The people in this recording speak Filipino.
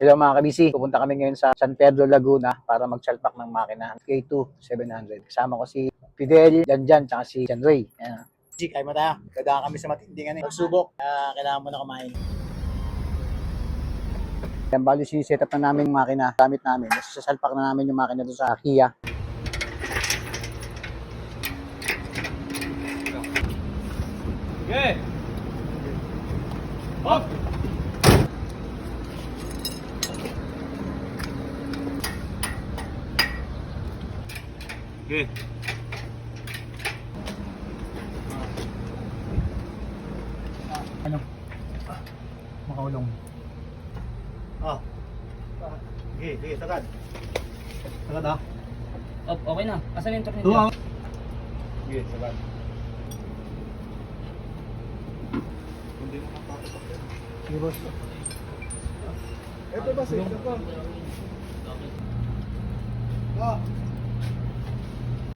Hello mga kabisi, pupunta kami ngayon sa San Pedro, Laguna para mag-salpak ng makina K2 700. Kasama ko si Fidel, Janjan, tsaka si Jan Ray. Ayan. Si, kaya mo tayo. Dadaan kami sa matinding pagsubok. Kailangan mo na kumain. Yan, bali si setup na namin yung makina, gamit namin. Sasalpak na namin yung makina doon sa Kia. Okay. Up. Okay. Ano? Makaulong. Ah. Sige, sagad. Sagad ah. Okay na. Asan yung tornilyo? Tuwa. Sige, sagad. Hindi mo makapasok. Sige boss. Ito ba, sir? Ito ba? Ah.